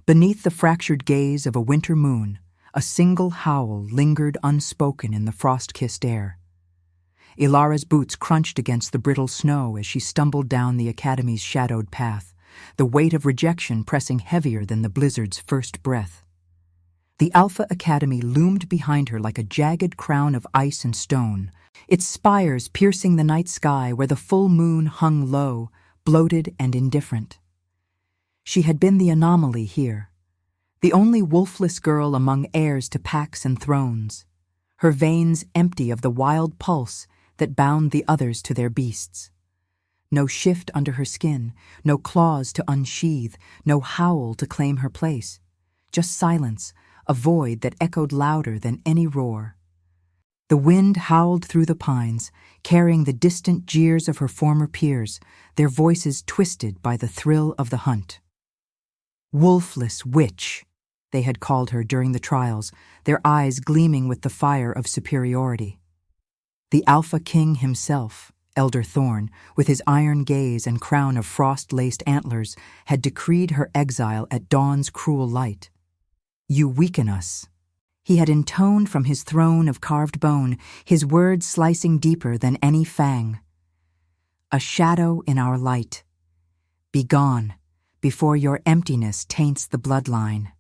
Beneath the fractured gaze of a winter moon, a single howl lingered unspoken in the frost-kissed air. Ilara's boots crunched against the brittle snow as she stumbled down the academy's shadowed path, the weight of rejection pressing heavier than the blizzard's first breath. The Alpha Academy loomed behind her like a jagged crown of ice and stone, its spires piercing the night sky where the full moon hung low, bloated and indifferent. She had been the anomaly here, the only wolfless girl among heirs to packs and thrones, her veins empty of the wild pulse that bound the others to their beasts. No shift under her skin, no claws to unsheathe, no howl to claim her place. Just silence, a void that echoed louder than any roar. The wind howled through the pines, carrying the distant jeers of her former peers, their voices twisted by the thrill of the hunt. Wolfless witch, they had called her during the trials, their eyes gleaming with the fire of superiority. The Alpha King himself, Elder Thorn, with his iron gaze and crown of frost-laced antlers, had decreed her exile at dawn's cruel light. "You weaken us," he had intoned from his throne of carved bone, his words slicing deeper than any fang. "A shadow in our light. Be gone, before your emptiness taints the bloodline."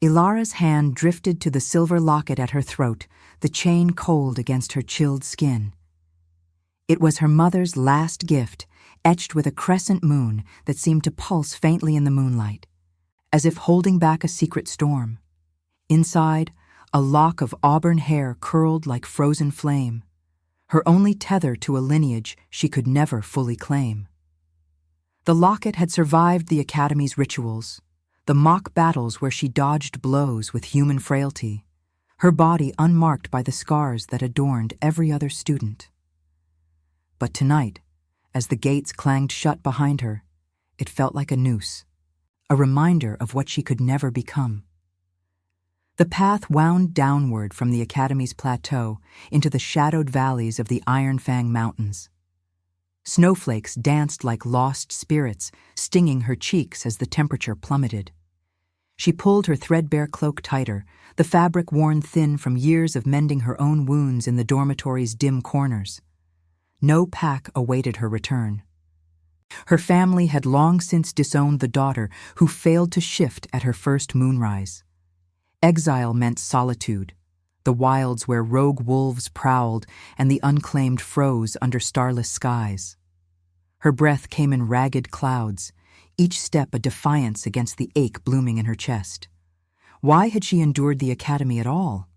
Ilara's hand drifted to the silver locket at her throat, the chain cold against her chilled skin. It was her mother's last gift, etched with a crescent moon that seemed to pulse faintly in the moonlight, as if holding back a secret storm. Inside, a lock of auburn hair curled like frozen flame, her only tether to a lineage she could never fully claim. The locket had survived the Academy's rituals, the mock battles where she dodged blows with human frailty, her body unmarked by the scars that adorned every other student. But tonight, as the gates clanged shut behind her, it felt like a noose, a reminder of what she could never become. The path wound downward from the Academy's plateau into the shadowed valleys of the Iron Fang Mountains. Snowflakes danced like lost spirits, stinging her cheeks as the temperature plummeted. She pulled her threadbare cloak tighter, the fabric worn thin from years of mending her own wounds in the dormitory's dim corners. No pack awaited her return. Her family had long since disowned the daughter who failed to shift at her first moonrise. Exile meant solitude, the wilds where rogue wolves prowled and the unclaimed froze under starless skies. Her breath came in ragged clouds, each step a defiance against the ache blooming in her chest. Why had she endured the Academy at all?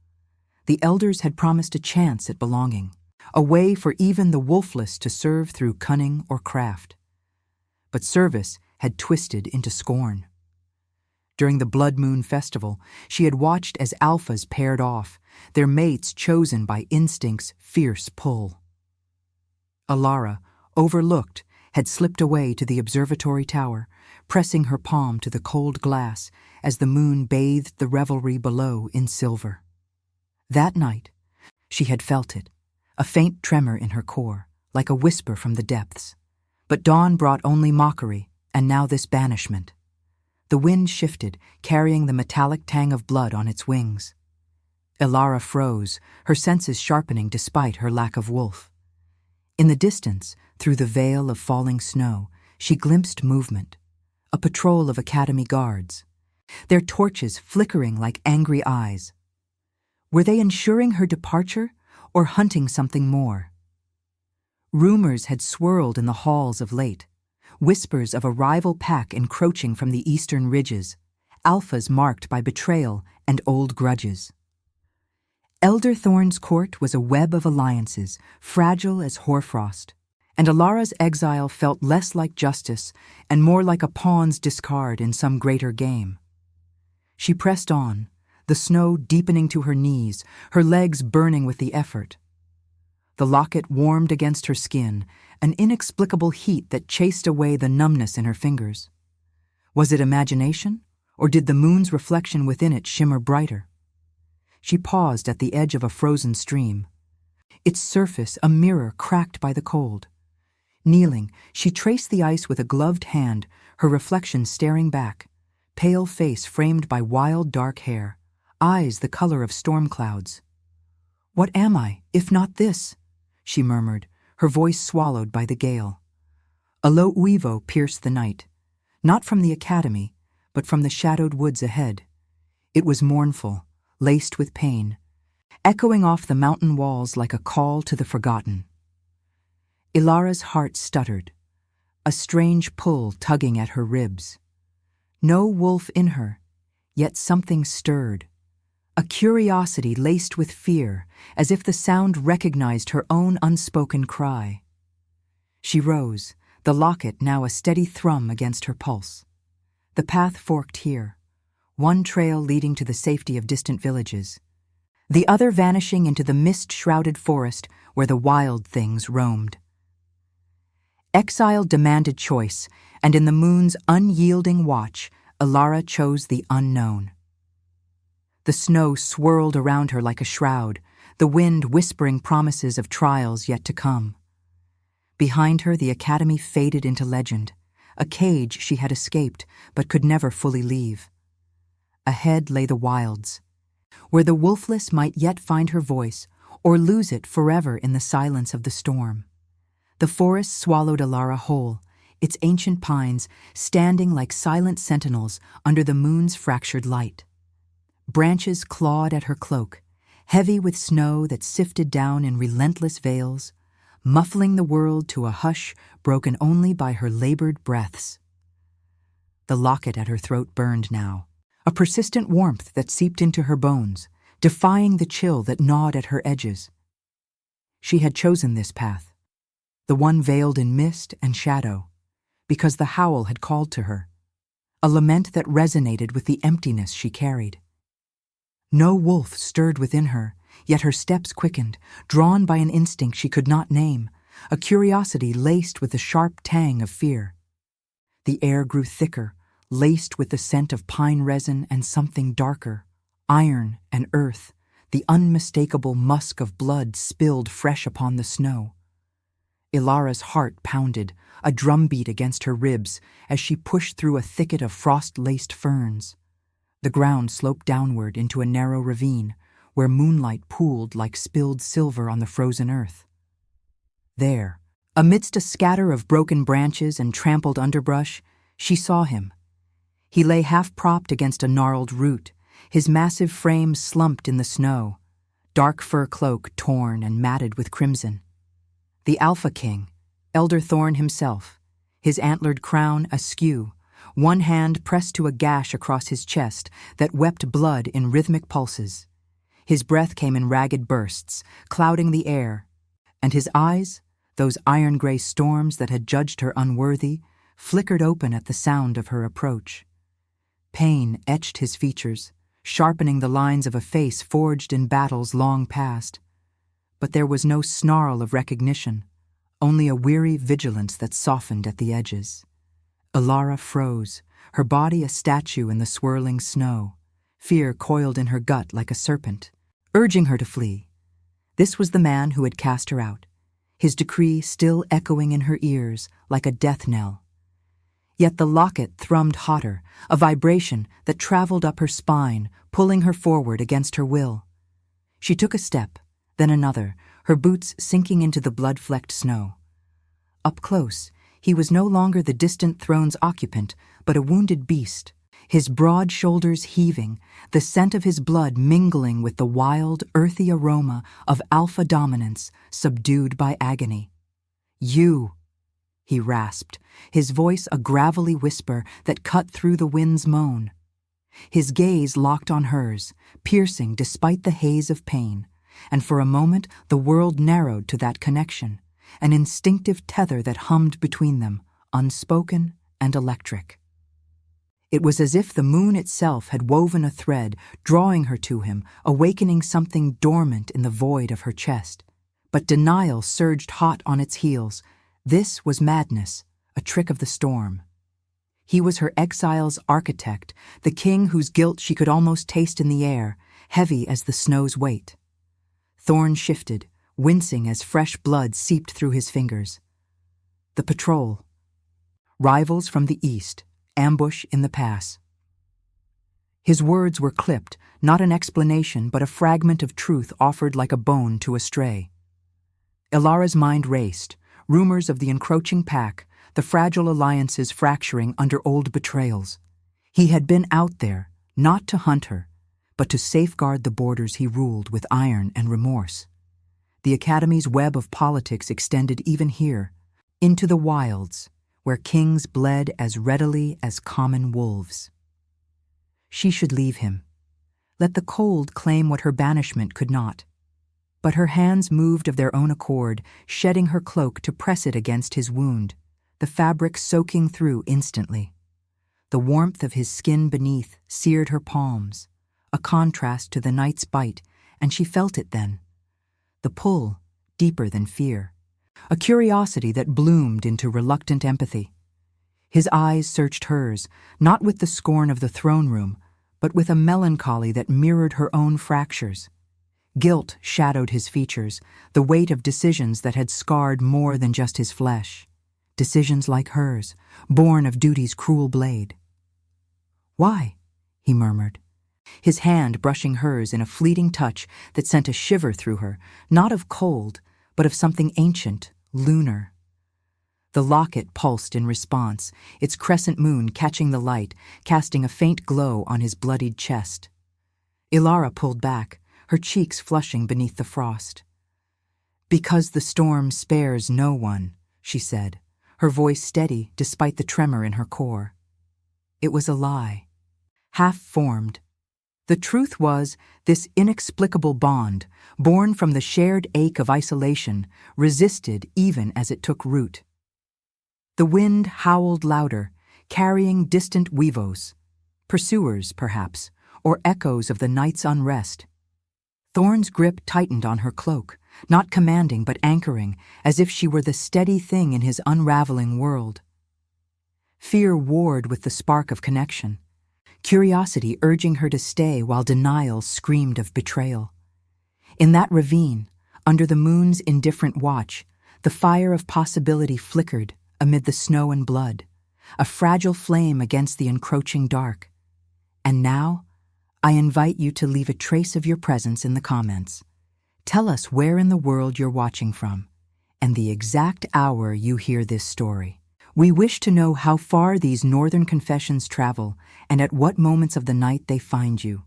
The elders had promised a chance at belonging, a way for even the wolfless to serve through cunning or craft. But service had twisted into scorn. During the Blood Moon Festival, she had watched as alphas paired off, their mates chosen by instinct's fierce pull. Ilara, overlooked, had slipped away to the observatory tower, pressing her palm to the cold glass as the moon bathed the revelry below in silver. That night, she had felt it, a faint tremor in her core, like a whisper from the depths. But dawn brought only mockery, and now this banishment. The wind shifted, carrying the metallic tang of blood on its wings. Ilara froze, her senses sharpening despite her lack of wolf. In the distance, through the veil of falling snow, she glimpsed movement, a patrol of Academy guards, their torches flickering like angry eyes. Were they ensuring her departure or hunting something more? Rumors had swirled in the halls of late, whispers of a rival pack encroaching from the eastern ridges, alphas marked by betrayal and old grudges. Elder Thorn's court was a web of alliances, fragile as hoarfrost, and Ilara's exile felt less like justice and more like a pawn's discard in some greater game. She pressed on, the snow deepening to her knees, her legs burning with the effort. The locket warmed against her skin, an inexplicable heat that chased away the numbness in her fingers. Was it imagination, or did the moon's reflection within it shimmer brighter? She paused at the edge of a frozen stream, its surface a mirror cracked by the cold. Kneeling, she traced the ice with a gloved hand, her reflection staring back, pale face framed by wild dark hair, eyes the color of storm clouds. "What am I, if not this?" she murmured, her voice swallowed by the gale. A low uivo pierced the night, not from the academy, but from the shadowed woods ahead. It was mournful, laced with pain, echoing off the mountain walls like a call to the forgotten. Ilara's heart stuttered, a strange pull tugging at her ribs. No wolf in her, yet something stirred, a curiosity laced with fear, as if the sound recognized her own unspoken cry. She rose, the locket now a steady thrum against her pulse. The path forked here, one trail leading to the safety of distant villages, the other vanishing into the mist-shrouded forest where the wild things roamed. Exile demanded choice, and in the moon's unyielding watch, Ilara chose the unknown. The snow swirled around her like a shroud, the wind whispering promises of trials yet to come. Behind her, the academy faded into legend, a cage she had escaped but could never fully leave. Ahead lay the wilds, where the Wolfless might yet find her voice or lose it forever in the silence of the storm. The forest swallowed Ilara whole, its ancient pines standing like silent sentinels under the moon's fractured light. Branches clawed at her cloak, heavy with snow that sifted down in relentless veils, muffling the world to a hush broken only by her labored breaths. The locket at her throat burned now, a persistent warmth that seeped into her bones, defying the chill that gnawed at her edges. She had chosen this path, the one veiled in mist and shadow, because the howl had called to her, a lament that resonated with the emptiness she carried. No wolf stirred within her, yet her steps quickened, drawn by an instinct she could not name, a curiosity laced with the sharp tang of fear. The air grew thicker, laced with the scent of pine resin and something darker, iron and earth, the unmistakable musk of blood spilled fresh upon the snow. Ilara's heart pounded, a drumbeat against her ribs, as she pushed through a thicket of frost-laced ferns. The ground sloped downward into a narrow ravine, where moonlight pooled like spilled silver on the frozen earth. There, amidst a scatter of broken branches and trampled underbrush, she saw him. He lay half-propped against a gnarled root, his massive frame slumped in the snow, dark fur cloak torn and matted with crimson. The Alpha King, Elder Thorn himself, his antlered crown askew, one hand pressed to a gash across his chest that wept blood in rhythmic pulses. His breath came in ragged bursts, clouding the air, and his eyes, those iron-gray storms that had judged her unworthy, flickered open at the sound of her approach. Pain etched his features, sharpening the lines of a face forged in battles long past. But there was no snarl of recognition, only a weary vigilance that softened at the edges. Ilara froze, her body a statue in the swirling snow, fear coiled in her gut like a serpent, urging her to flee. This was the man who had cast her out, his decree still echoing in her ears like a death knell. Yet the locket thrummed hotter, a vibration that traveled up her spine, pulling her forward against her will. She took a step, then another, her boots sinking into the blood-flecked snow. Up close, he was no longer the distant throne's occupant, but a wounded beast, his broad shoulders heaving, the scent of his blood mingling with the wild, earthy aroma of alpha dominance subdued by agony. "You," he rasped, his voice a gravelly whisper that cut through the wind's moan. His gaze locked on hers, piercing despite the haze of pain, and for a moment the world narrowed to that connection, an instinctive tether that hummed between them, unspoken and electric. It was as if the moon itself had woven a thread, drawing her to him, awakening something dormant in the void of her chest. But denial surged hot on its heels. This was madness, a trick of the storm. He was her exile's architect, the king whose guilt she could almost taste in the air, heavy as the snow's weight. Thorn shifted, wincing as fresh blood seeped through his fingers. The patrol. Rivals from the east, ambush in the pass. His words were clipped, not an explanation but a fragment of truth offered like a bone to a stray. Ilara's mind raced, rumors of the encroaching pack, the fragile alliances fracturing under old betrayals. He had been out there, not to hunt her, but to safeguard the borders he ruled with iron and remorse. The Academy's web of politics extended even here, into the wilds, where kings bled as readily as common wolves. She should leave him. Let the cold claim what her banishment could not. But her hands moved of their own accord, shedding her cloak to press it against his wound, the fabric soaking through instantly. The warmth of his skin beneath seared her palms, a contrast to the night's bite, and she felt it then. The pull, deeper than fear. A curiosity that bloomed into reluctant empathy. His eyes searched hers, not with the scorn of the throne room, but with a melancholy that mirrored her own fractures. Guilt shadowed his features, the weight of decisions that had scarred more than just his flesh. Decisions like hers, born of duty's cruel blade. "Why?" he murmured, his hand brushing hers in a fleeting touch that sent a shiver through her, not of cold, but of something ancient, lunar. The locket pulsed in response, its crescent moon catching the light, casting a faint glow on his bloodied chest. Ilara pulled back, her cheeks flushing beneath the frost. "Because the storm spares no one," she said, her voice steady despite the tremor in her core. It was a lie, half-formed. The truth was, this inexplicable bond, born from the shared ache of isolation, resisted even as it took root. The wind howled louder, carrying distant weavos, pursuers, perhaps, or echoes of the night's unrest. Thorn's grip tightened on her cloak, not commanding but anchoring, as if she were the steady thing in his unraveling world. Fear warred with the spark of connection, curiosity urging her to stay while denial screamed of betrayal. In that ravine, under the moon's indifferent watch, the fire of possibility flickered amid the snow and blood, a fragile flame against the encroaching dark. And now, I invite you to leave a trace of your presence in the comments. Tell us where in the world you're watching from, and the exact hour you hear this story. We wish to know how far these northern confessions travel, and at what moments of the night they find you.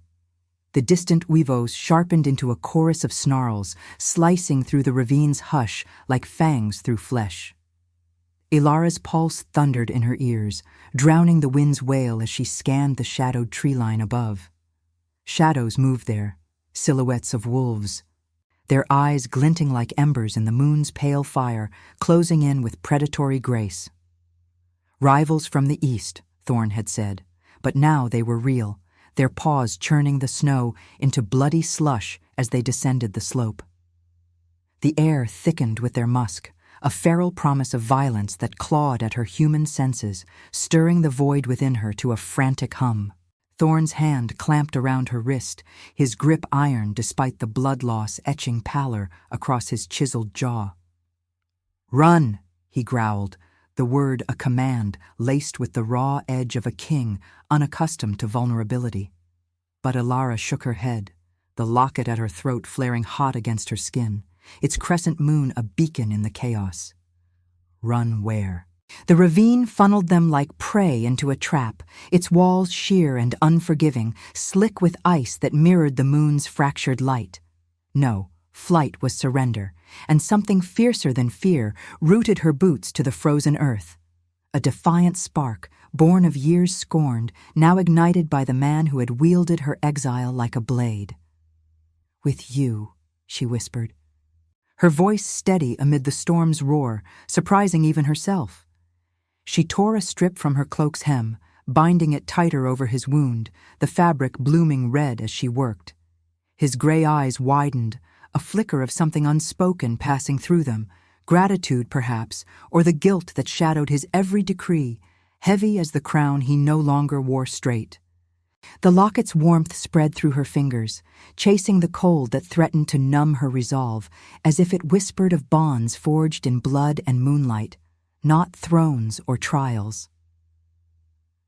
The distant weavos sharpened into a chorus of snarls, slicing through the ravine's hush like fangs through flesh. Ilara's pulse thundered in her ears, drowning the wind's wail as she scanned the shadowed tree line above. Shadows moved there, silhouettes of wolves, their eyes glinting like embers in the moon's pale fire, closing in with predatory grace. Rivals from the east, Thorn had said, but now they were real, their paws churning the snow into bloody slush as they descended the slope. The air thickened with their musk, a feral promise of violence that clawed at her human senses, stirring the void within her to a frantic hum. Thorn's hand clamped around her wrist, his grip iron despite the blood loss etching pallor across his chiseled jaw. "Run," he growled, the word a command laced with the raw edge of a king unaccustomed to vulnerability. But Ilara shook her head, the locket at her throat flaring hot against her skin, its crescent moon a beacon in the chaos. Run where? The ravine funneled them like prey into a trap, its walls sheer and unforgiving, slick with ice that mirrored the moon's fractured light. No, flight was surrender, and something fiercer than fear rooted her boots to the frozen earth. A defiant spark, born of years scorned, now ignited by the man who had wielded her exile like a blade. "With you," she whispered, her voice steady amid the storm's roar, surprising even herself. She tore a strip from her cloak's hem, binding it tighter over his wound, the fabric blooming red as she worked. His gray eyes widened, a flicker of something unspoken passing through them, gratitude perhaps, or the guilt that shadowed his every decree, heavy as the crown he no longer wore straight. The locket's warmth spread through her fingers, chasing the cold that threatened to numb her resolve, as if it whispered of bonds forged in blood and moonlight, not thrones or trials.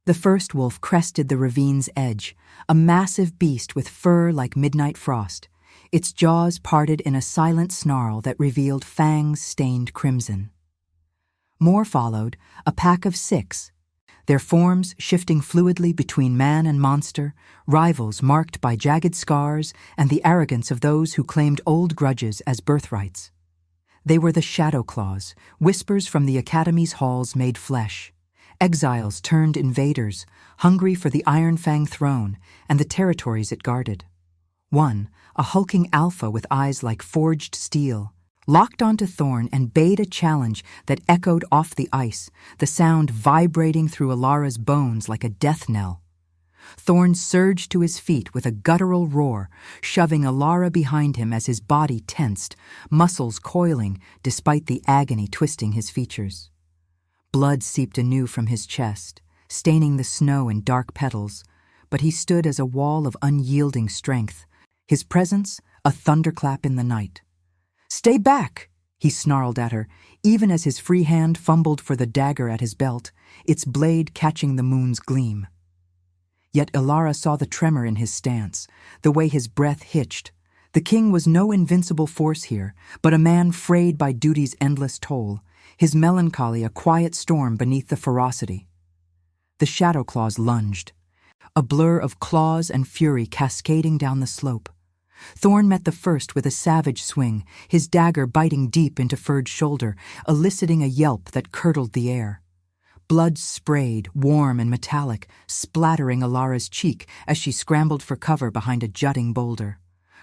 The first wolf crested the ravine's edge, a massive beast with fur like midnight frost. Its jaws parted in a silent snarl that revealed fangs stained crimson. More followed, a pack of 6, their forms shifting fluidly between man and monster, rivals marked by jagged scars and the arrogance of those who claimed old grudges as birthrights. They were the Shadow Claws, whispers from the Academy's halls made flesh. Exiles turned invaders, hungry for the Iron Fang throne and the territories it guarded. One, a hulking alpha with eyes like forged steel, locked onto Thorn and bayed a challenge that echoed off the ice, the sound vibrating through Alara's bones like a death knell. Thorn surged to his feet with a guttural roar, shoving Alara behind him as his body tensed, muscles coiling despite the agony twisting his features. Blood seeped anew from his chest, staining the snow in dark petals, but he stood as a wall of unyielding strength, his presence a thunderclap in the night. "Stay back!" he snarled at her, even as his free hand fumbled for the dagger at his belt, its blade catching the moon's gleam. Yet Alara saw the tremor in his stance, the way his breath hitched. The king was no invincible force here, but a man frayed by duty's endless toll, his melancholy a quiet storm beneath the ferocity. The Shadow Claws lunged, a blur of claws and fury cascading down the slope. Thorn met the first with a savage swing, his dagger biting deep into furred shoulder, eliciting a yelp that curdled the air. Blood sprayed, warm and metallic, splattering Alara's cheek as she scrambled for cover behind a jutting boulder.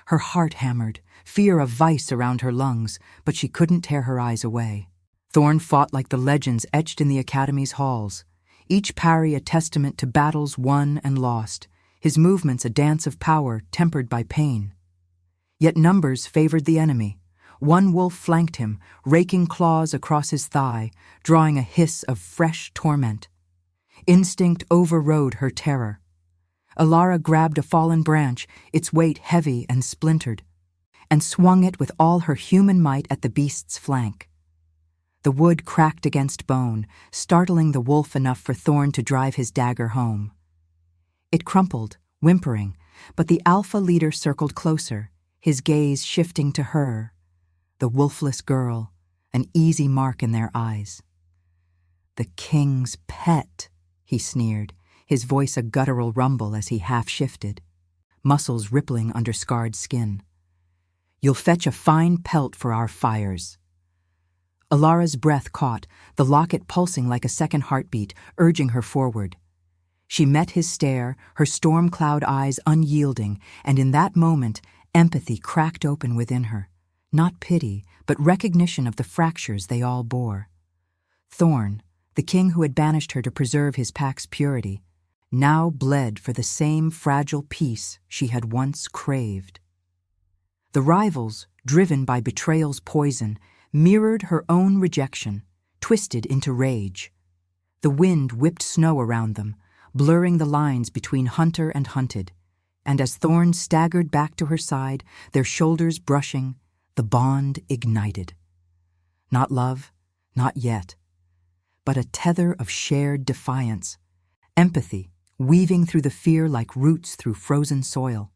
Her heart hammered, fear a vice around her lungs, but she couldn't tear her eyes away. Thorn fought like the legends etched in the Academy's halls, each parry a testament to battles won and lost, his movements a dance of power tempered by pain. Yet numbers favored the enemy. One wolf flanked him, raking claws across his thigh, drawing a hiss of fresh torment. Instinct overrode her terror. Alara grabbed a fallen branch, its weight heavy and splintered, and swung it with all her human might at the beast's flank. The wood cracked against bone, startling the wolf enough for Thorn to drive his dagger home. It crumpled, whimpering, but the alpha leader circled closer, his gaze shifting to her, the wolfless girl, an easy mark in their eyes. "The king's pet," he sneered, his voice a guttural rumble as he half-shifted, muscles rippling under scarred skin. "You'll fetch a fine pelt for our fires." Alara's breath caught, the locket pulsing like a second heartbeat, urging her forward. She met his stare, her storm cloud eyes unyielding, and in that moment, empathy cracked open within her. Not pity, but recognition of the fractures they all bore. Thorn, the king who had banished her to preserve his pack's purity, now bled for the same fragile peace she had once craved. The rivals, driven by betrayal's poison, mirrored her own rejection, twisted into rage. The wind whipped snow around them, blurring the lines between hunter and hunted, and as Thorn staggered back to her side, their shoulders brushing, the bond ignited. Not love, not yet, but a tether of shared defiance, empathy weaving through the fear like roots through frozen soil.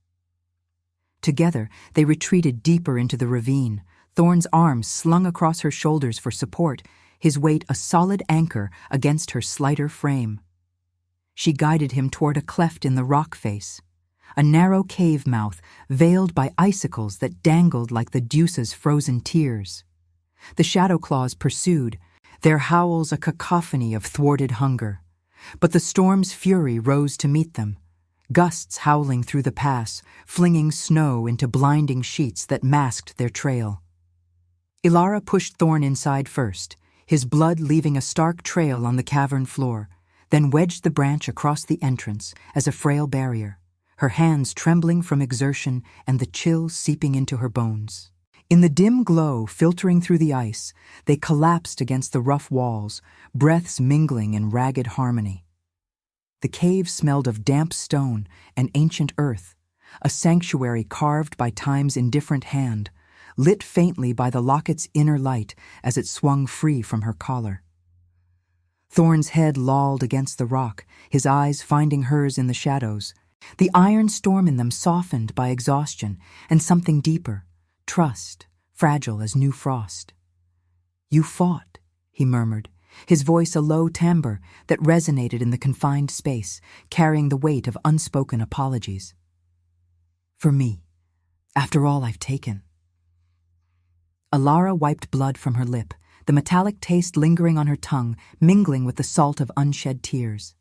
Together, they retreated deeper into the ravine, Thorn's arms slung across her shoulders for support, his weight a solid anchor against her slighter frame. She guided him toward a cleft in the rock face, a narrow cave mouth veiled by icicles that dangled like the Deuce's frozen tears. The Shadow Claws pursued, their howls a cacophony of thwarted hunger. But the storm's fury rose to meet them, gusts howling through the pass, flinging snow into blinding sheets that masked their trail. Alara pushed Thorn inside first, his blood leaving a stark trail on the cavern floor, then wedged the branch across the entrance as a frail barrier, her hands trembling from exertion and the chill seeping into her bones. In the dim glow filtering through the ice, they collapsed against the rough walls, breaths mingling in ragged harmony. The cave smelled of damp stone and ancient earth, a sanctuary carved by time's indifferent hand, lit faintly by the locket's inner light as it swung free from her collar. Thorn's head lolled against the rock, his eyes finding hers in the shadows. The iron storm in them softened by exhaustion and something deeper, trust, fragile as new frost. "You fought," he murmured, his voice a low timbre that resonated in the confined space, carrying the weight of unspoken apologies. "For me, after all I've taken." Alara wiped blood from her lip, the metallic taste lingering on her tongue, mingling with the salt of unshed tears.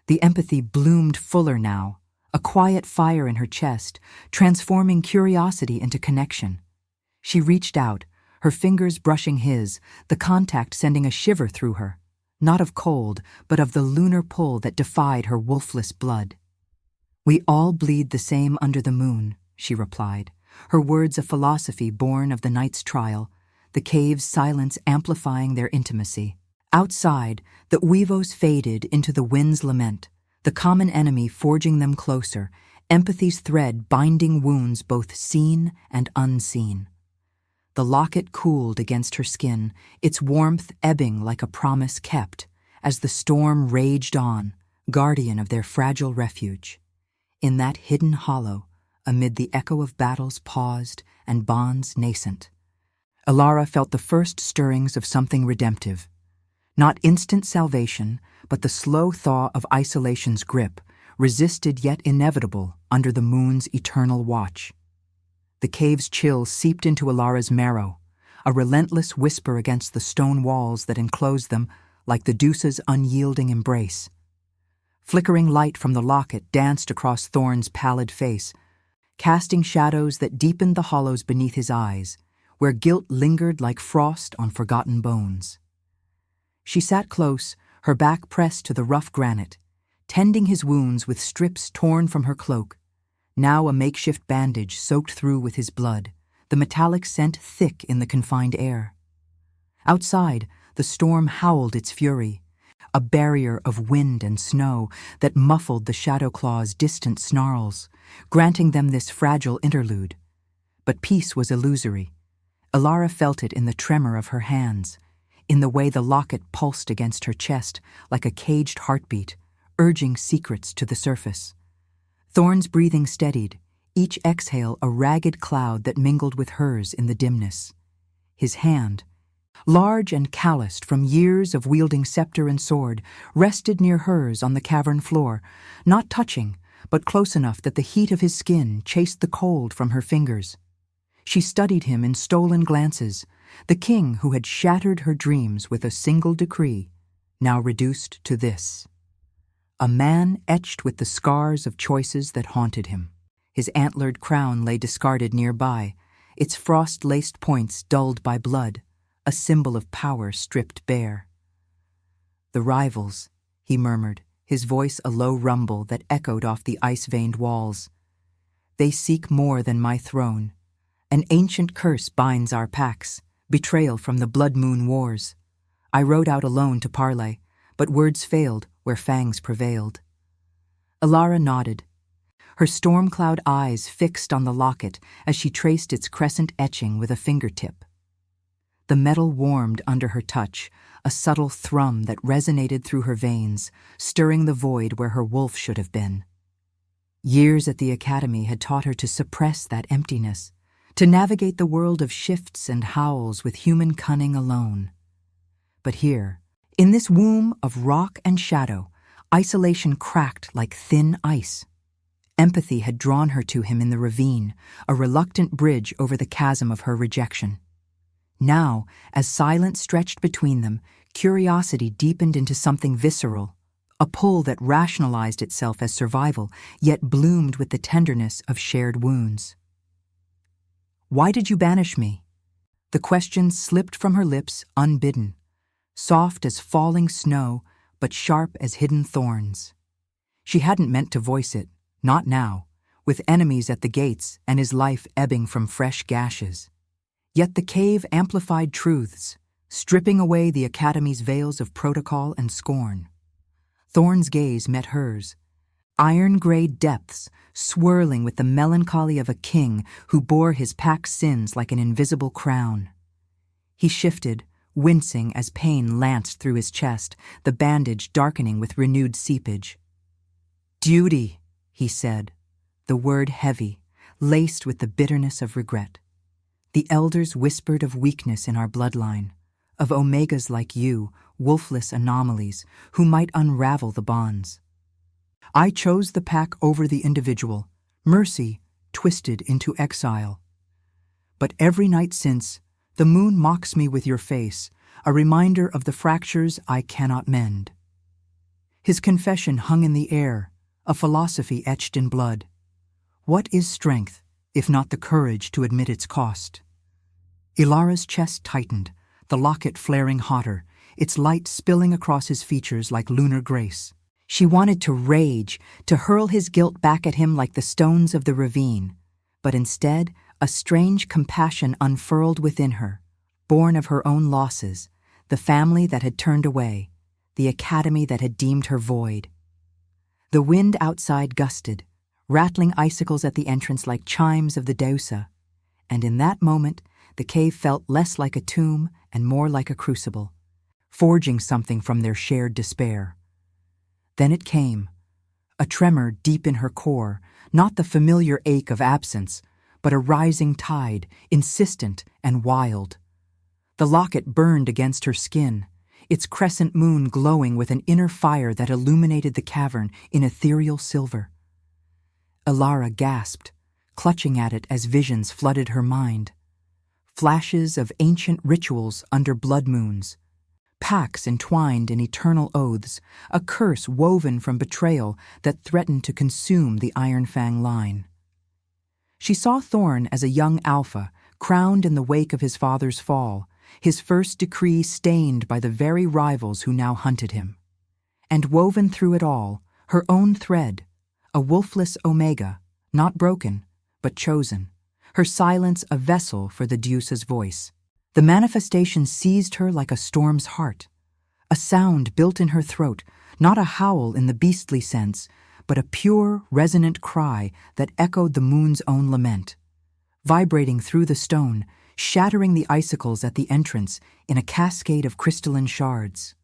The empathy bloomed fuller now, a quiet fire in her chest, transforming curiosity into connection. She reached out, her fingers brushing his, the contact sending a shiver through her, not of cold, but of the lunar pull that defied her wolfless blood. "We all bleed the same under the moon," she replied, her words a philosophy born of the night's trial, the cave's silence amplifying their intimacy. Outside, the huevos faded into the wind's lament, the common enemy forging them closer, empathy's thread binding wounds both seen and unseen. The locket cooled against her skin, its warmth ebbing like a promise kept, as the storm raged on, guardian of their fragile refuge. In that hidden hollow, amid the echo of battles paused and bonds nascent, Alara felt the first stirrings of something redemptive. Not instant salvation, but the slow thaw of isolation's grip, resisted yet inevitable under the moon's eternal watch. The cave's chill seeped into Alara's marrow, a relentless whisper against the stone walls that enclosed them like the Deuce's unyielding embrace. Flickering light from the locket danced across Thorn's pallid face, casting shadows that deepened the hollows beneath his eyes, where guilt lingered like frost on forgotten bones. She sat close, her back pressed to the rough granite, tending his wounds with strips torn from her cloak, now a makeshift bandage soaked through with his blood, the metallic scent thick in the confined air. Outside, the storm howled its fury, a barrier of wind and snow that muffled the shadow claw's distant snarls, granting them this fragile interlude. But peace was illusory. Alara felt it in the tremor of her hands, in the way the locket pulsed against her chest like a caged heartbeat, urging secrets to the surface. Thorn's breathing steadied, each exhale a ragged cloud that mingled with hers in the dimness. His hand, large and calloused from years of wielding scepter and sword, rested near hers on the cavern floor, not touching, but close enough that the heat of his skin chased the cold from her fingers. She studied him in stolen glances, the king who had shattered her dreams with a single decree, now reduced to this. A man etched with the scars of choices that haunted him. His antlered crown lay discarded nearby, its frost-laced points dulled by blood, a symbol of power stripped bare. "The rivals," he murmured, his voice a low rumble that echoed off the ice-veined walls. "They seek more than my throne. An ancient curse binds our packs, betrayal from the blood moon wars. I rode out alone to parley, but words failed where fangs prevailed." Alara nodded, her storm cloud eyes fixed on the locket as she traced its crescent etching with a fingertip. The metal warmed under her touch, a subtle thrum that resonated through her veins, stirring the void where her wolf should have been. Years at the academy had taught her to suppress that emptiness, to navigate the world of shifts and howls with human cunning alone. But here, in this womb of rock and shadow, isolation cracked like thin ice. Empathy had drawn her to him in the ravine, a reluctant bridge over the chasm of her rejection. Now, as silence stretched between them, curiosity deepened into something visceral, a pull that rationalized itself as survival, yet bloomed with the tenderness of shared wounds. "Why did you banish me?" The question slipped from her lips unbidden, soft as falling snow, but sharp as hidden thorns. She hadn't meant to voice it, not now, with enemies at the gates and his life ebbing from fresh gashes. Yet the cave amplified truths, stripping away the academy's veils of protocol and scorn. Thorn's gaze met hers, iron-gray depths swirling with the melancholy of a king who bore his pack's sins like an invisible crown. He shifted, wincing as pain lanced through his chest, the bandage darkening with renewed seepage. "Duty," he said, the word heavy, laced with the bitterness of regret. "The elders whispered of weakness in our bloodline, of omegas like you, wolfless anomalies, who might unravel the bonds. I chose the pack over the individual, mercy twisted into exile. But every night since, the moon mocks me with your face, a reminder of the fractures I cannot mend." His confession hung in the air, a philosophy etched in blood. What is strength, if not the courage to admit its cost? Ilara's chest tightened, the locket flaring hotter, its light spilling across his features like lunar grace. She wanted to rage, to hurl his guilt back at him like the stones of the ravine, but instead, a strange compassion unfurled within her, born of her own losses, the family that had turned away, the academy that had deemed her void. The wind outside gusted, rattling icicles at the entrance like chimes of the Deusa, and in that moment the cave felt less like a tomb and more like a crucible, forging something from their shared despair. Then it came, a tremor deep in her core, not the familiar ache of absence, but a rising tide, insistent and wild. The locket burned against her skin, its crescent moon glowing with an inner fire that illuminated the cavern in ethereal silver. Ilara gasped, clutching at it as visions flooded her mind. Flashes of ancient rituals under blood moons, pacts entwined in eternal oaths, a curse woven from betrayal that threatened to consume the Iron Fang line. She saw Thorn as a young alpha, crowned in the wake of his father's fall, his first decree stained by the very rivals who now hunted him. And woven through it all, her own thread, a wolfless omega, not broken, but chosen, her silence a vessel for the Deusa's voice. The manifestation seized her like a storm's heart, a sound built in her throat, not a howl in the beastly sense, but a pure, resonant cry that echoed the moon's own lament, vibrating through the stone, shattering the icicles at the entrance in a cascade of crystalline shards.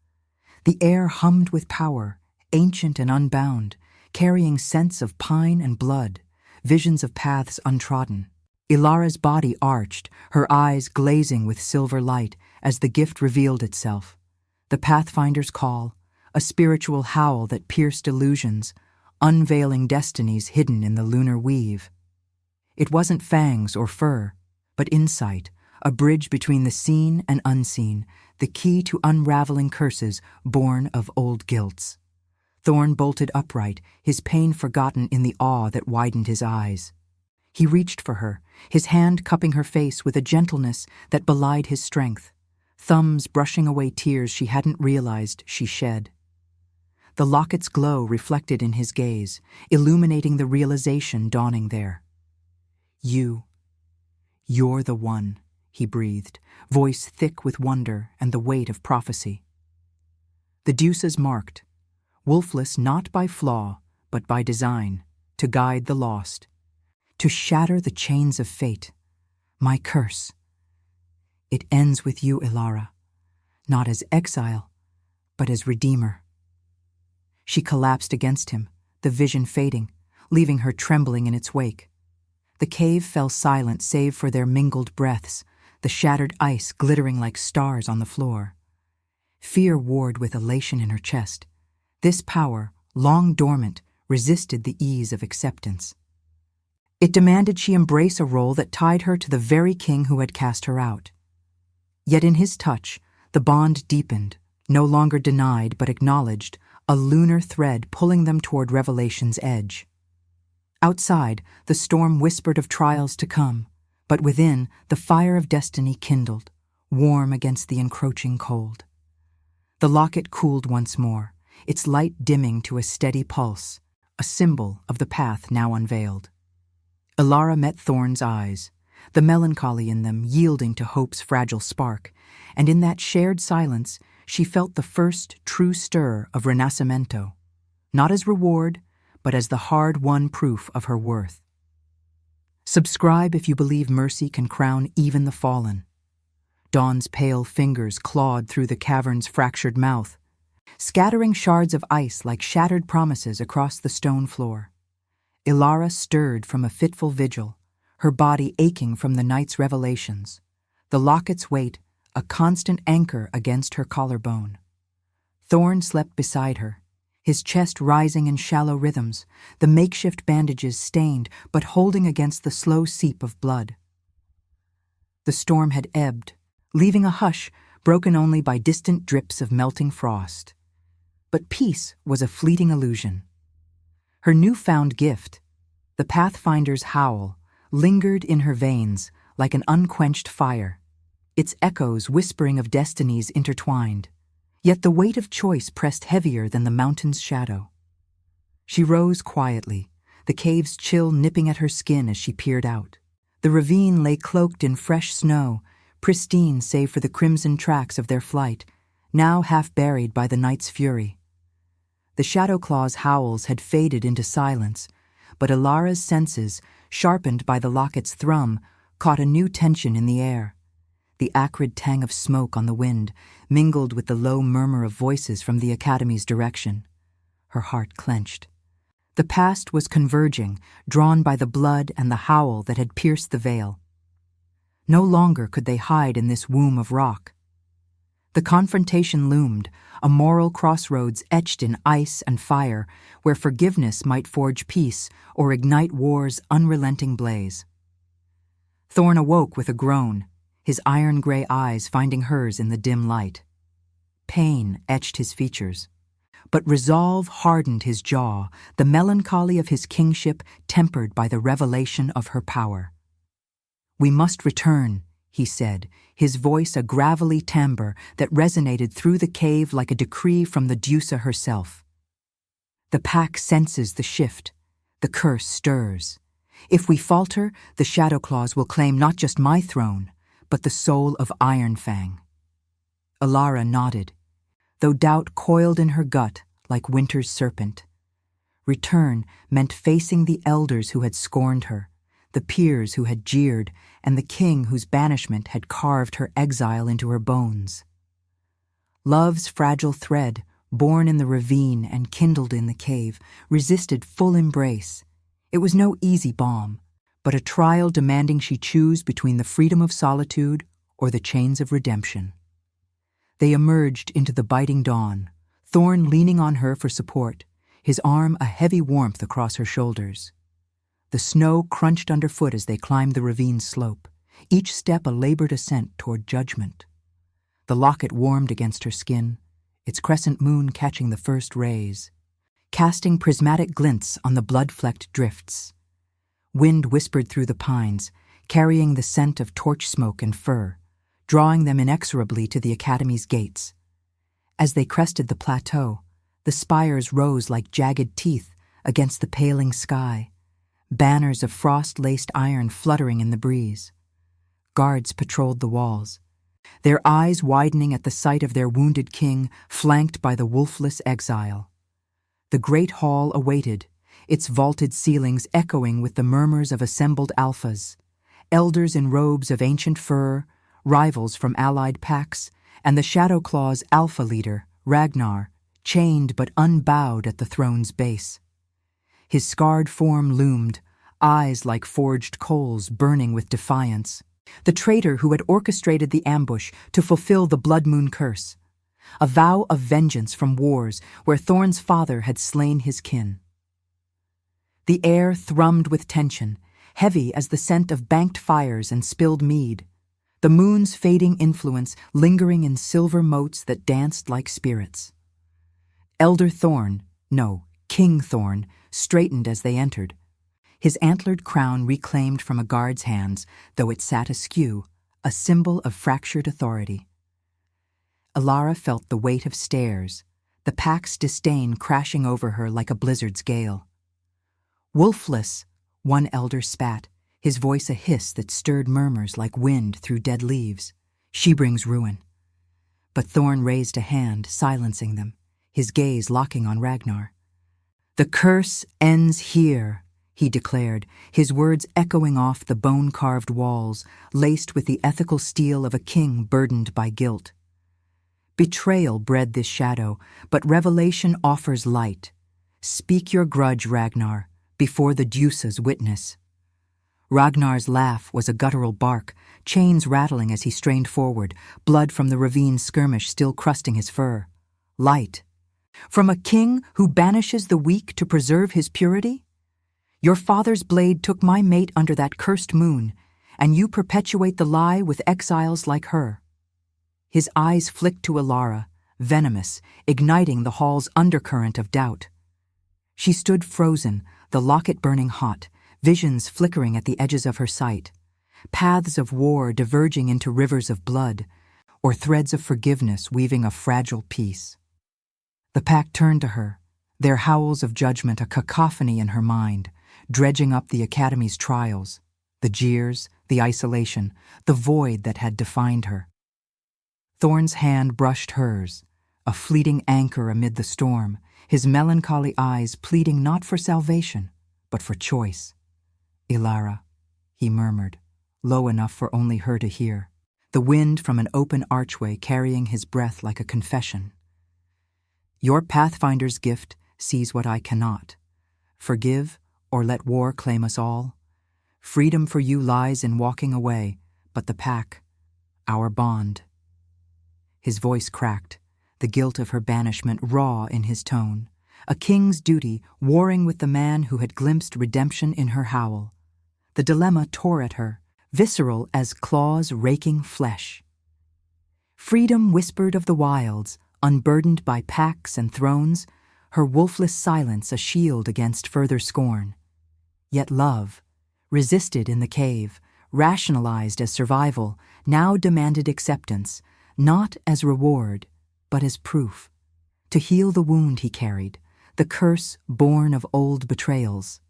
The air hummed with power, ancient and unbound, carrying scents of pine and blood, visions of paths untrodden. Ilara's body arched, her eyes glazing with silver light as the gift revealed itself. The Pathfinder's call, a spiritual howl that pierced illusions, unveiling destinies hidden in the lunar weave. It wasn't fangs or fur, but insight, a bridge between the seen and unseen, the key to unraveling curses born of old guilts. Thorn bolted upright, his pain forgotten in the awe that widened his eyes. He reached for her, his hand cupping her face with a gentleness that belied his strength, thumbs brushing away tears she hadn't realized she shed. The locket's glow reflected in his gaze, illuminating the realization dawning there. You're the one, he breathed, voice thick with wonder and the weight of prophecy. The Deusa's marked, wolfless not by flaw, but by design, to guide the lost, to shatter the chains of fate, my curse. It ends with you, Ilara, not as exile, but as redeemer. She collapsed against him, the vision fading, leaving her trembling in its wake. The cave fell silent save for their mingled breaths, the shattered ice glittering like stars on the floor. Fear warred with elation in her chest. This power, long dormant, resisted the ease of acceptance. It demanded she embrace a role that tied her to the very king who had cast her out. Yet in his touch, the bond deepened, no longer denied but acknowledged, a lunar thread pulling them toward revelation's edge. Outside, the storm whispered of trials to come, but within, the fire of destiny kindled, warm against the encroaching cold. The locket cooled once more, its light dimming to a steady pulse, a symbol of the path now unveiled. Ilara met Thorn's eyes, the melancholy in them yielding to hope's fragile spark, and in that shared silence she felt the first true stir of Renascimento, not as reward, but as the hard-won proof of her worth. Subscribe if you believe mercy can crown even the fallen. Dawn's pale fingers clawed through the cavern's fractured mouth, scattering shards of ice like shattered promises across the stone floor. Ilara stirred from a fitful vigil, her body aching from the night's revelations, the locket's weight a constant anchor against her collarbone. Thorn slept beside her, his chest rising in shallow rhythms, the makeshift bandages stained but holding against the slow seep of blood. The storm had ebbed, leaving a hush broken only by distant drips of melting frost. But peace was a fleeting illusion. Her newfound gift, the Pathfinder's howl, lingered in her veins like an unquenched fire, its echoes whispering of destinies intertwined. Yet the weight of choice pressed heavier than the mountain's shadow. She rose quietly, the cave's chill nipping at her skin as she peered out. The ravine lay cloaked in fresh snow, pristine save for the crimson tracks of their flight, now half buried by the night's fury. The Shadowclaw's howls had faded into silence, but Ilara's senses, sharpened by the locket's thrum, caught a new tension in the air. The acrid tang of smoke on the wind mingled with the low murmur of voices from the Academy's direction. Her heart clenched. The past was converging, drawn by the blood and the howl that had pierced the veil. No longer could they hide in this womb of rock. The confrontation loomed, a moral crossroads etched in ice and fire, where forgiveness might forge peace or ignite war's unrelenting blaze. Thorn awoke with a groan, his iron-gray eyes finding hers in the dim light. Pain etched his features, but resolve hardened his jaw, the melancholy of his kingship tempered by the revelation of her power. "We must return," he said, his voice a gravelly timbre that resonated through the cave like a decree from the Deusa herself. "The pack senses the shift. The curse stirs. If we falter, the Shadowclaws will claim not just my throne, but the soul of Ironfang." Ilara nodded, though doubt coiled in her gut like winter's serpent. Return meant facing the elders who had scorned her, the peers who had jeered, and the king whose banishment had carved her exile into her bones. Love's fragile thread, born in the ravine and kindled in the cave, resisted full embrace. It was no easy balm, but a trial demanding she choose between the freedom of solitude or the chains of redemption. They emerged into the biting dawn, Thorn leaning on her for support, his arm a heavy warmth across her shoulders. The snow crunched underfoot as they climbed the ravine's slope, each step a labored ascent toward judgment. The locket warmed against her skin, its crescent moon catching the first rays, casting prismatic glints on the blood-flecked drifts. Wind whispered through the pines, carrying the scent of torch smoke and fir, drawing them inexorably to the Academy's gates. As they crested the plateau, the spires rose like jagged teeth against the paling sky, banners of frost-laced iron fluttering in the breeze. Guards patrolled the walls, their eyes widening at the sight of their wounded king flanked by the Wolfless exile. The great hall awaited, its vaulted ceilings echoing with the murmurs of assembled alphas, elders in robes of ancient fur, rivals from allied packs, and the Shadowclaw's alpha leader, Ragnar, chained but unbowed at the throne's base. His scarred form loomed, eyes like forged coals burning with defiance, the traitor who had orchestrated the ambush to fulfill the Blood Moon curse, a vow of vengeance from wars where Thorn's father had slain his kin. The air thrummed with tension, heavy as the scent of banked fires and spilled mead, the moon's fading influence lingering in silver motes that danced like spirits. Elder Thorn, no, King Thorn, straightened as they entered, his antlered crown reclaimed from a guard's hands, though it sat askew, a symbol of fractured authority. Ilara felt the weight of stares, the pack's disdain crashing over her like a blizzard's gale. "Wolfless," one elder spat, his voice a hiss that stirred murmurs like wind through dead leaves. "She brings ruin." But Thorn raised a hand, silencing them, his gaze locking on Ragnar. "The curse ends here," he declared, his words echoing off the bone-carved walls, laced with the ethical steel of a king burdened by guilt. Betrayal bred this shadow, but revelation offers light. Speak your grudge, Ragnar, before the Deuces witness. Ragnar's laugh was a guttural bark, chains rattling as he strained forward, blood from the ravine skirmish still crusting his fur. Light. From a king who banishes the weak to preserve his purity? Your father's blade took my mate under that cursed moon, and you perpetuate the lie with exiles like her. His eyes flicked to Alara, venomous, igniting the hall's undercurrent of doubt. She stood frozen, the locket burning hot, visions flickering at the edges of her sight, paths of war diverging into rivers of blood, or threads of forgiveness weaving a fragile peace. The pack turned to her, their howls of judgment a cacophony in her mind, dredging up the Academy's trials, the jeers, the isolation, the void that had defined her. Thorn's hand brushed hers, a fleeting anchor amid the storm, his melancholy eyes pleading not for salvation, but for choice. Ilara, he murmured, low enough for only her to hear, the wind from an open archway carrying his breath like a confession. Your Pathfinder's gift sees what I cannot. Forgive, or let war claim us all. Freedom for you lies in walking away, but the pack, our bond. His voice cracked, the guilt of her banishment raw in his tone, a king's duty warring with the man who had glimpsed redemption in her howl. The dilemma tore at her, visceral as claws raking flesh. Freedom whispered of the wilds, unburdened by packs and thrones, her wolfless silence a shield against further scorn. Yet love, resisted in the cave, rationalized as survival, now demanded acceptance, not as reward, but as proof, to heal the wound he carried, the curse born of old betrayals.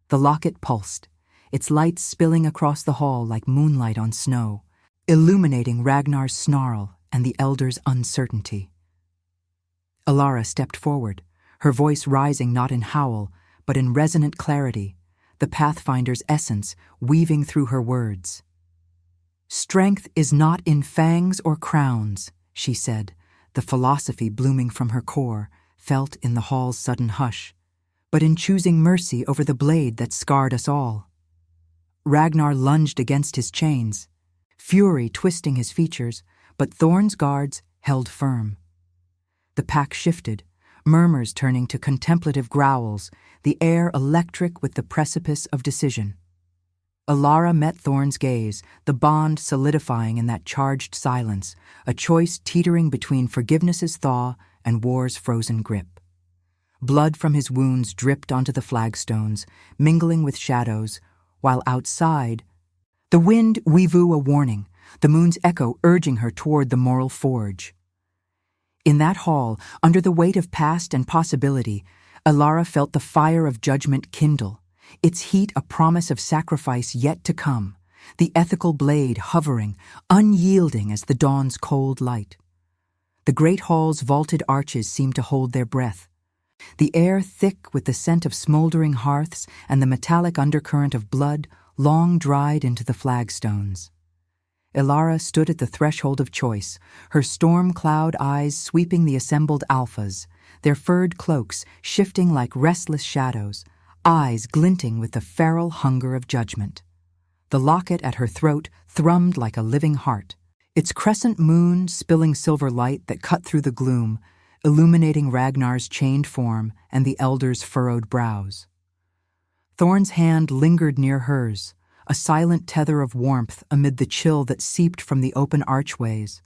The locket pulsed, its lights spilling across the hall like moonlight on snow, illuminating Ragnar's snarl and the elder's uncertainty. Alara stepped forward, her voice rising not in howl, but in resonant clarity, the Pathfinder's essence weaving through her words. Strength is not in fangs or crowns, she said, the philosophy blooming from her core, felt in the hall's sudden hush, but in choosing mercy over the blade that scarred us all. Ragnar lunged against his chains, fury twisting his features, but Thorn's guards held firm. The pack shifted, murmurs turning to contemplative growls, the air electric with the precipice of decision. Alara met Thorn's gaze, the bond solidifying in that charged silence, a choice teetering between forgiveness's thaw and war's frozen grip. Blood from his wounds dripped onto the flagstones, mingling with shadows, while outside, the wind weaved a warning, the moon's echo urging her toward the moral forge. In that hall, under the weight of past and possibility, Alara felt the fire of judgment kindle, its heat a promise of sacrifice yet to come, the ethical blade hovering, unyielding as the dawn's cold light. The great hall's vaulted arches seemed to hold their breath, the air thick with the scent of smoldering hearths and the metallic undercurrent of blood long dried into the flagstones. Ilara stood at the threshold of choice, her storm cloud eyes sweeping the assembled alphas, their furred cloaks shifting like restless shadows, eyes glinting with the feral hunger of judgment. The locket at her throat thrummed like a living heart, its crescent moon spilling silver light that cut through the gloom, illuminating Ragnar's chained form and the elder's furrowed brows. Thorn's hand lingered near hers, a silent tether of warmth amid the chill that seeped from the open archways,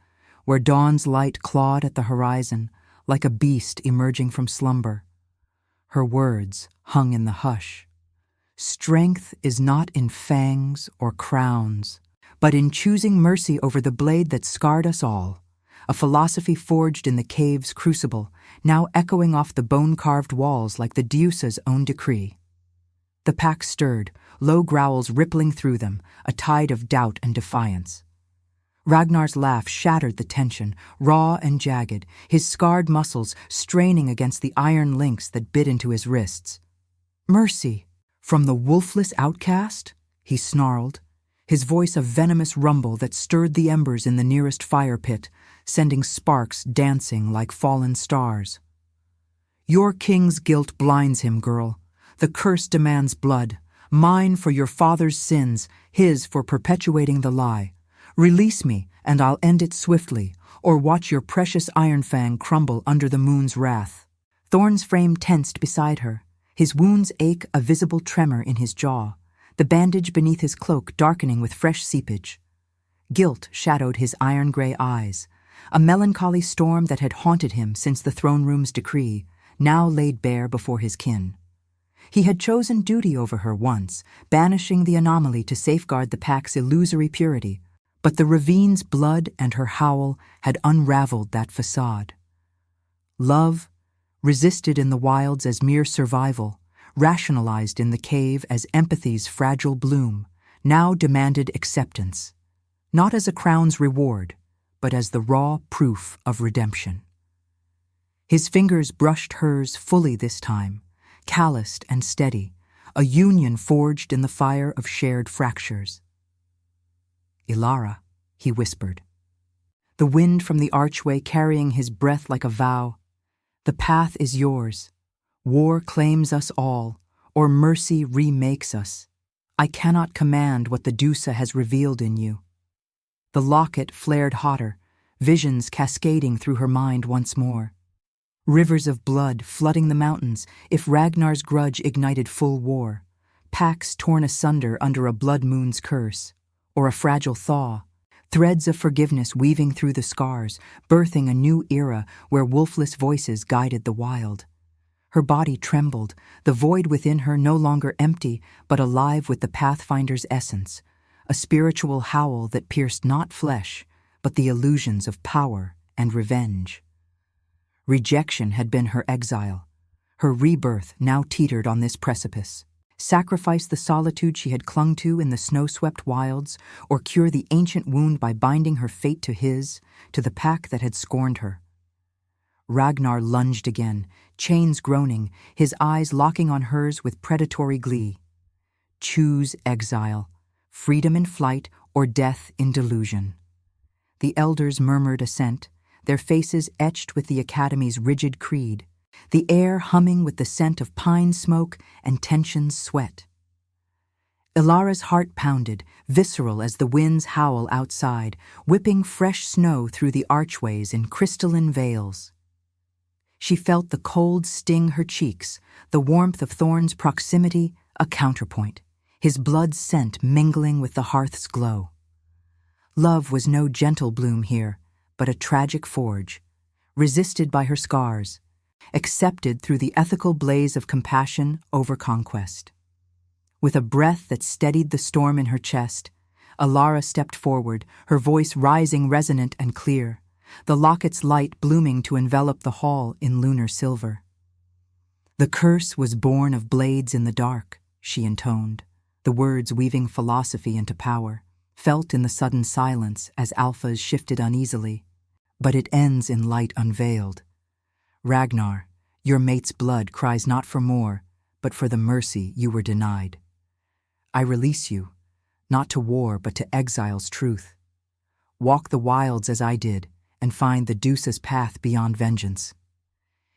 where dawn's light clawed at the horizon like a beast emerging from slumber. Her words hung in the hush. Strength is not in fangs or crowns, but in choosing mercy over the blade that scarred us all, a philosophy forged in the cave's crucible, now echoing off the bone-carved walls like the Deuce's own decree. The pack stirred, low growls rippling through them, a tide of doubt and defiance. Ragnar's laugh shattered the tension, raw and jagged, his scarred muscles straining against the iron links that bit into his wrists. Mercy, "From the wolfless outcast?" he snarled, his voice a venomous rumble that stirred the embers in the nearest fire pit, sending sparks dancing like fallen stars. "Your king's guilt blinds him, girl. The curse demands blood. Mine for your father's sins, his for perpetuating the lie. Release me, and I'll end it swiftly, or watch your precious Iron Fang crumble under the moon's wrath." Thorn's frame tensed beside her, his wound's ache a visible tremor in his jaw, the bandage beneath his cloak darkening with fresh seepage. Guilt shadowed his iron-gray eyes, a melancholy storm that had haunted him since the throne room's decree, now laid bare before his kin. He had chosen duty over her once, banishing the anomaly to safeguard the pack's illusory purity, but the ravine's blood and her howl had unraveled that facade. Love, resisted in the wilds as mere survival, rationalized in the cave as empathy's fragile bloom, now demanded acceptance, not as a crown's reward, but as the raw proof of redemption. His fingers brushed hers fully this time, calloused and steady, a union forged in the fire of shared fractures. "Ilara," he whispered, the wind from the archway carrying his breath like a vow. "The path is yours. War claims us all, or mercy remakes us. I cannot command what the Dusa has revealed in you." The locket flared hotter, visions cascading through her mind once more. Rivers of blood flooding the mountains if Ragnar's grudge ignited full war, packs torn asunder under a blood moon's curse, or a fragile thaw, threads of forgiveness weaving through the scars, birthing a new era where wolfless voices guided the wild. Her body trembled, the void within her no longer empty, but alive with the Pathfinder's essence, a spiritual howl that pierced not flesh, but the illusions of power and revenge. Rejection had been her exile. Her rebirth now teetered on this precipice. Sacrifice the solitude she had clung to in the snow-swept wilds, or cure the ancient wound by binding her fate to his, to the pack that had scorned her. Ragnar lunged again, chains groaning, his eyes locking on hers with predatory glee. Choose exile, freedom in flight, or death in delusion. The elders murmured assent, their faces etched with the Academy's rigid creed, the air humming with the scent of pine smoke and tension's sweat. Ilara's heart pounded, visceral as the winds howl outside, whipping fresh snow through the archways in crystalline veils. She felt the cold sting her cheeks, the warmth of Thorn's proximity a counterpoint, his blood's scent mingling with the hearth's glow. Love was no gentle bloom here, but a tragic forge, resisted by her scars, accepted through the ethical blaze of compassion over conquest. With a breath that steadied the storm in her chest, Ilara stepped forward, her voice rising resonant and clear, the locket's light blooming to envelop the hall in lunar silver. "The curse was born of blades in the dark," she intoned, the words weaving philosophy into power, felt in the sudden silence as alphas shifted uneasily. "But it ends in light unveiled. Ragnar, your mate's blood cries not for more, but for the mercy you were denied. I release you, not to war but to exile's truth. Walk the wilds as I did, and find the Dusa's path beyond vengeance."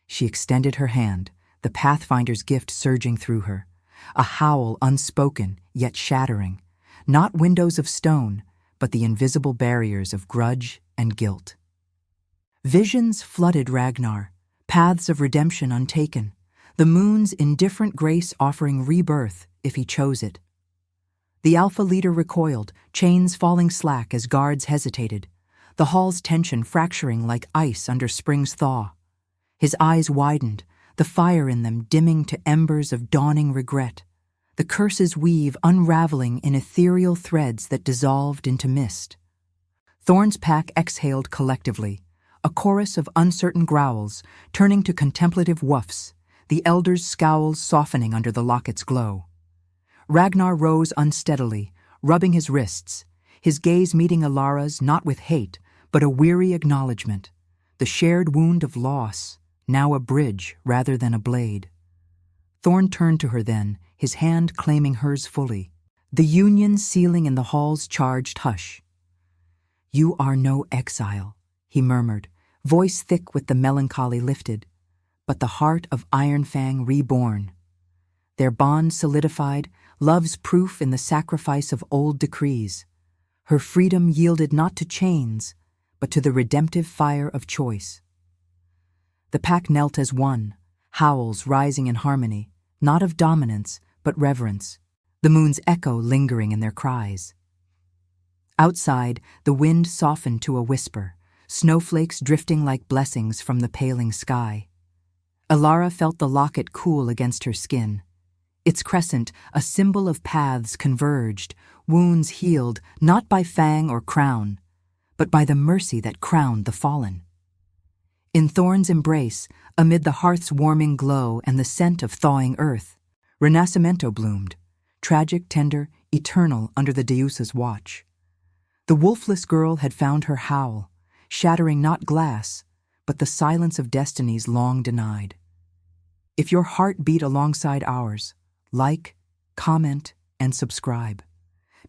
She extended her hand, the Pathfinder's gift surging through her, a howl unspoken yet shattering, not windows of stone, but the invisible barriers of grudge and guilt. Visions flooded Ragnar, paths of redemption untaken, the moon's indifferent grace offering rebirth if he chose it. The Alpha leader recoiled, chains falling slack as guards hesitated, the hall's tension fracturing like ice under spring's thaw. His eyes widened, the fire in them dimming to embers of dawning regret, the curse's weave unraveling in ethereal threads that dissolved into mist. Thorn's pack exhaled collectively, a chorus of uncertain growls, turning to contemplative woofs, the elders' scowls softening under the locket's glow. Ragnar rose unsteadily, rubbing his wrists, his gaze meeting Ilara's not with hate, but a weary acknowledgement, the shared wound of loss, now a bridge rather than a blade. Thorn turned to her then, his hand claiming hers fully, the union sealing in the hall's charged hush. "You are no exile," he murmured, voice thick with the melancholy lifted, but the heart of Iron Fang reborn. Their bond solidified, love's proof in the sacrifice of old decrees. Her freedom yielded not to chains, but to the redemptive fire of choice. The pack knelt as one, howls rising in harmony, not of dominance, but reverence, the moon's echo lingering in their cries. Outside, the wind softened to a whisper, snowflakes drifting like blessings from the paling sky. Alara felt the locket cool against her skin. Its crescent, a symbol of paths converged, wounds healed not by fang or crown, but by the mercy that crowned the fallen. In Thorn's embrace, amid the hearth's warming glow and the scent of thawing earth, Renascimento bloomed, tragic, tender, eternal under the Deusa's watch. The Wolfless girl had found her Howl, shattering not glass, but the silence of destinies long denied. If your heart beat alongside ours, like, comment, and subscribe,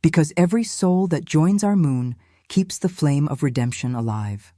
because every soul that joins our moon keeps the flame of redemption alive.